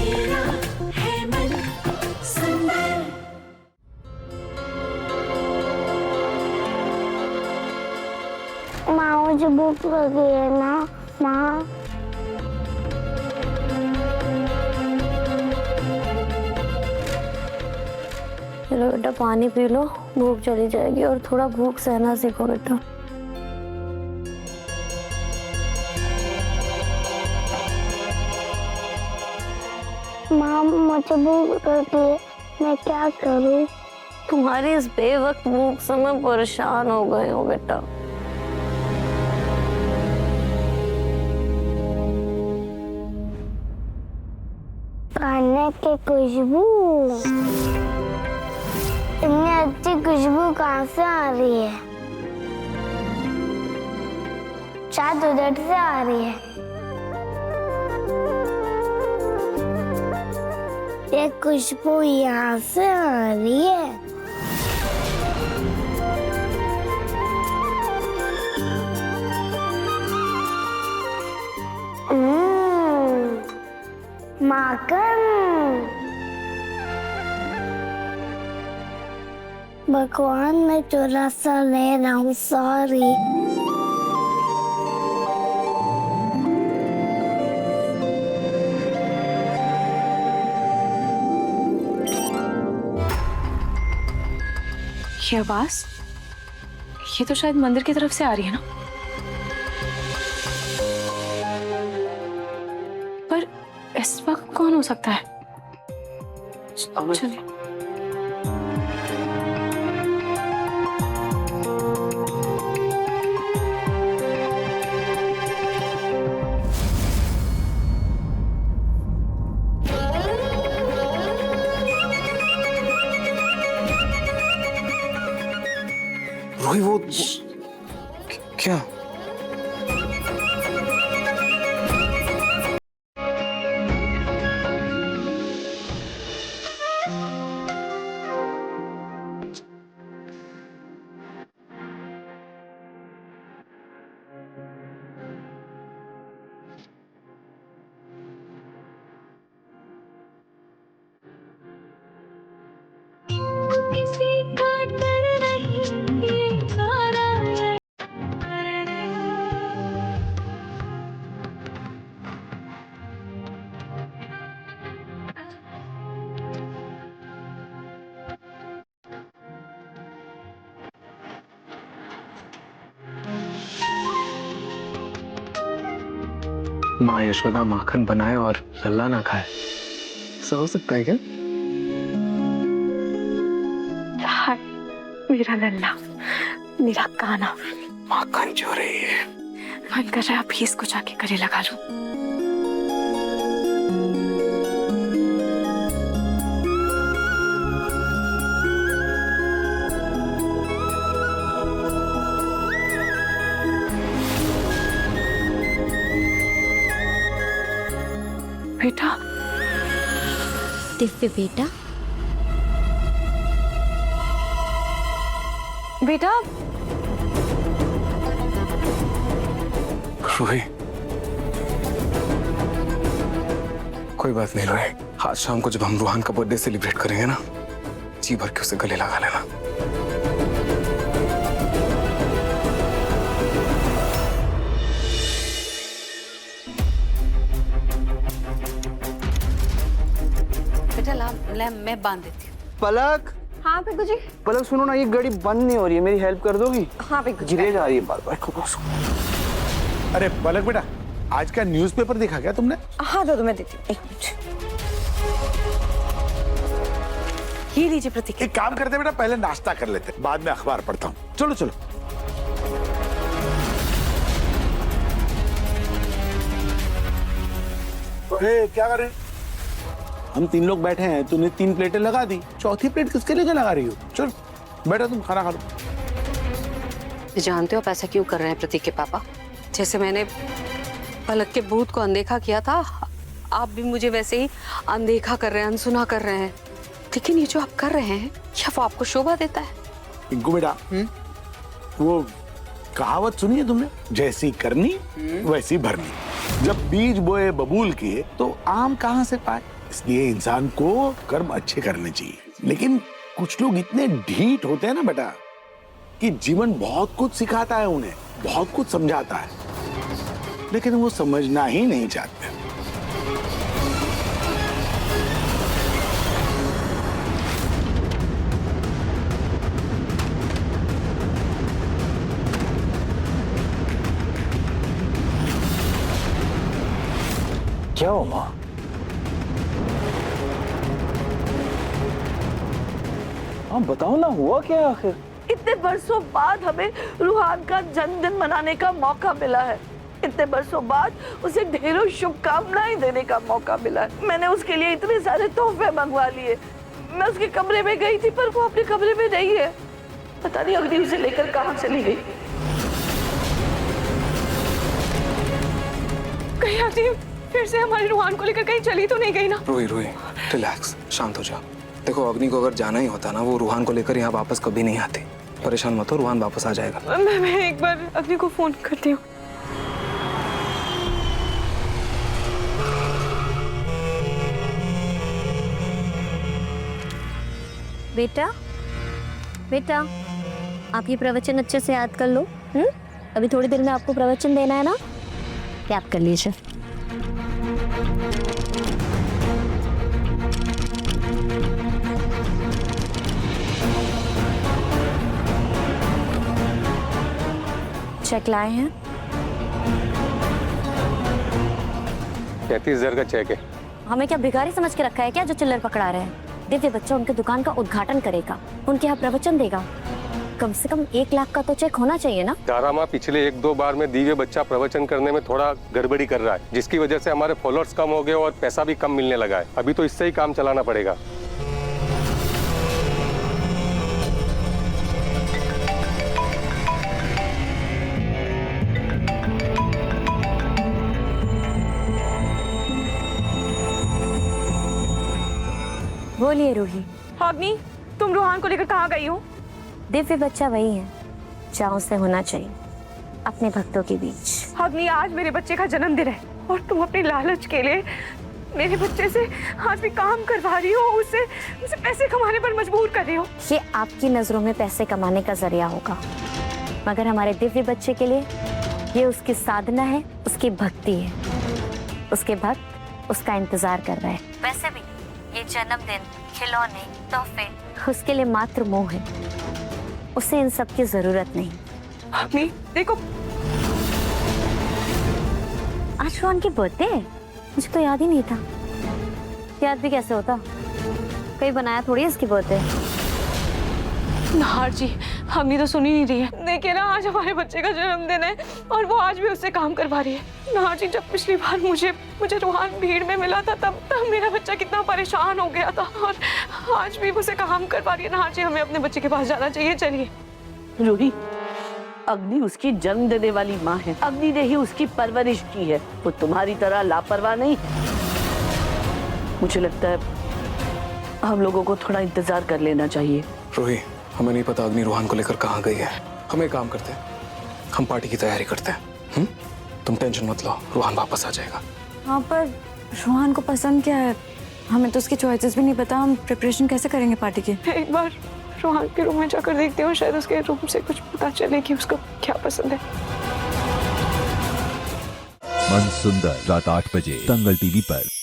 मेरा है मन सुंदर। माँ मुझे भूख लगी है ना माँ। चलो बेटा पानी पी लो, भूख चली जाएगी और थोड़ा भूख सहना सीखो बेटा। माँ मुझे भूख लगी है, मैं क्या करूँ? तुम्हारी इस बेवक्त भूख से मैं परेशान हो गई हूँ बेटा। खाने की खुशबू, इतनी अच्छी खुशबू कहाँ से आ रही है? शायद उधर से आ रही है। ये खुशबू यहाँ से आ रही है। माखन। भगवान मैं थोड़ा सा ले रहा हूँ, सॉरी। ये आवाज, ये तो शायद मंदिर की तरफ से आ रही है ना। पर इस वक्त कौन हो सकता है? चलिए। रोही वो क्या? माँ यशोदा माखन बनाए और लल्ला ना खाए, ऐसा हो सकता है क्या? हाय मेरा लल्ला, मेरा काना। माखन जो रही है। मन कर रहा है अभी इसको जाके गले लगा लूं। बेटा, दिव्य बेटा, बेटा। रोही, कोई बात नहीं रोही। आज शाम को जब हम रूहान का बर्थडे सेलिब्रेट करेंगे ना, जी भर के उसे गले लगा लेना। बेटा ला मैं बांध देती हूँ। पलक। हाँ पिंकू जी। पलक सुनो ना, ये गाड़ी बंद नहीं हो रही है, मेरी हेल्प कर दोगी? हाँ पिंकू जी। गिरे जा रही है बार बार। अरे पलक बेटा, आज का न्यूज़पेपर देखा क्या तुमने? हाँ तो मैं देती हूँ, एक मिनट। ये लीजिए प्रतीक। एक काम करते बेटा, पहले नाश्ता कर लेते, बाद में अखबार पढ़ता हूँ। चलो चलो। क्या कर रहे हैं? हम 3 लोग बैठे हैं, तूने 3 प्लेटें लगा दी, चौथी प्लेट किसके लिए लगा रही हो? चल बेटा तुम खाना खा लो। जानते हो आप ऐसा क्यों कर रहे हैं प्रतीक के पापा? जैसे मैंने पलक के भूत को अनदेखा किया था, आप भी मुझे वैसे ही अनदेखा कर रहे हैं, अनसुना कर रहे हैं। लेकिन ये जो आप कर रहे हैं, क्या वो आपको शोभा देता है? पिंकू बेटा, वो कहावत सुनी है तुमने? जैसी करनी वैसी भरनी। जब बीज बोए बबूल के तो आम कहाँ से पाए। इसलिए इंसान को कर्म अच्छे करने चाहिए। लेकिन कुछ लोग इतने ढीठ होते हैं ना बेटा कि जीवन बहुत कुछ सिखाता है उन्हें, बहुत कुछ समझाता है, लेकिन वो समझना ही नहीं चाहते। क्या हुआ माँ? हाँ बताओ ना, हुआ क्या आखिर? इतने बरसों बाद हमें रूहान का जन्मदिन मनाने का मौका मिला है। इतने बरसों बाद उसे ढेरों शुभकामनाएं देने का मौका मिला है। मैंने उसके लिए इतने सारे तोहफे मंगवा लिए। मैं उसके कमरे में गई थी पर वो अपने कमरे में नहीं है। पता नहीं अग्नि उसे लेकर कहाँ चली गई। कहीं अग्नि फिर से हमारे रूहान को लेकर कहीं चली तो नहीं गई ना? रोही रोही रिलैक्स, शांत हो जा। देखो अग्नि को अगर जाना ही होता ना, वो रूहान को लेकर यहाँ वापस कभी नहीं आती। परेशान मत हो, रूहान वापस आ जाएगा। मैं एक बार अग्नि को फोन करती हूँ। बेटा बेटा, आप ये प्रवचन अच्छे से याद कर लो। अभी थोड़ी देर में आपको प्रवचन देना है ना, याद कर लीजिए। चेक लाए हैं? 35,000 का चेक है। हमें क्या भिखारी समझ के रखा है क्या जो चिल्लर पकड़ा रहे हैं? दिव्य बच्चा उनके दुकान का उद्घाटन करेगा, उनके यहाँ प्रवचन देगा। कम से कम 1 लाख का तो चेक होना चाहिए ना। दारा माँ पिछले 1-2 बार में दिव्य बच्चा प्रवचन करने में थोड़ा गड़बड़ी कर रहा है, जिसकी वजह से हमारे फॉलोअर्स कम हो गए और पैसा भी कम मिलने लगा है। अभी तो इससे ही काम चलाना पड़ेगा। बोलिए रूही। अग्नि, तुम रूहान को लेकर कहाँ गई हो? दिव्य बच्चा वही है जहाँ उसे होना चाहिए, अपने भक्तों के बीच। अग्नि, आज मेरे बच्चे का जन्मदिन है और तुम अपने लालच के लिए मेरे बच्चे से आज भी काम करवा रही हो, उसे पैसे कमाने पर मजबूर कर रही हो। ये आपकी नजरों में पैसे कमाने का जरिया होगा, मगर हमारे दिव्य बच्चे के लिए ये उसकी साधना है, उसकी भक्ति है। उसके भक्त उसका इंतजार कर रहे हैं। वैसे भी ये जन्मदिन, खिलौने, तोहफे उसके लिए मात्र मोह है, उसे इन सब की जरूरत नहीं। अग्नि देखो, आज रोहन की बर्थडे है, मुझे तो याद ही नहीं था। याद भी कैसे होता, कहीं बनाया थोड़ी इसकी बर्थडे। नाहर जी, अग्नि तो सुन ही नहीं रही है। देखिए ना, आज हमारे बच्चे का जन्मदिन है और वो आज भी उससे काम करवा रही है। नाहर जी, जब पिछली बार मुझे रूहान भीड़ में मिला था तब मेरा बच्चा कितना परेशान हो गया था और आज भी उसे काम करवा रही है। नाहर जी, हमें अपने बच्चे के पास जाना चाहिए, चलिए। रूही, अग्नि उसकी जन्म देने वाली माँ है। अग्नि ने ही उसकी परवरिश की है, वो तुम्हारी तरह लापरवाह नहीं है। मुझे लगता है हम लोगों को थोड़ा इंतजार कर लेना चाहिए। रोही, हमें नहीं पता अग्नि रूहान को लेकर कहाँ गई है। हम एक काम करते हैं, हम पार्टी की तैयारी करते हैं। तुम टेंशन मत लो, रूहान वापस आ जाएगा। हाँ, पर रूहान को पसंद क्या है? हमें तो उसके चॉइसेस भी नहीं पता। हम प्रिपरेशन कैसे करेंगे पार्टी की? एक बार रूहान के रूम में जाकर देखती हूँ, शायद उसके रूम से कुछ पता चले कि उसको क्या पसंद है। मन सुंदर रात 8 बजे दंगल टीवी पर।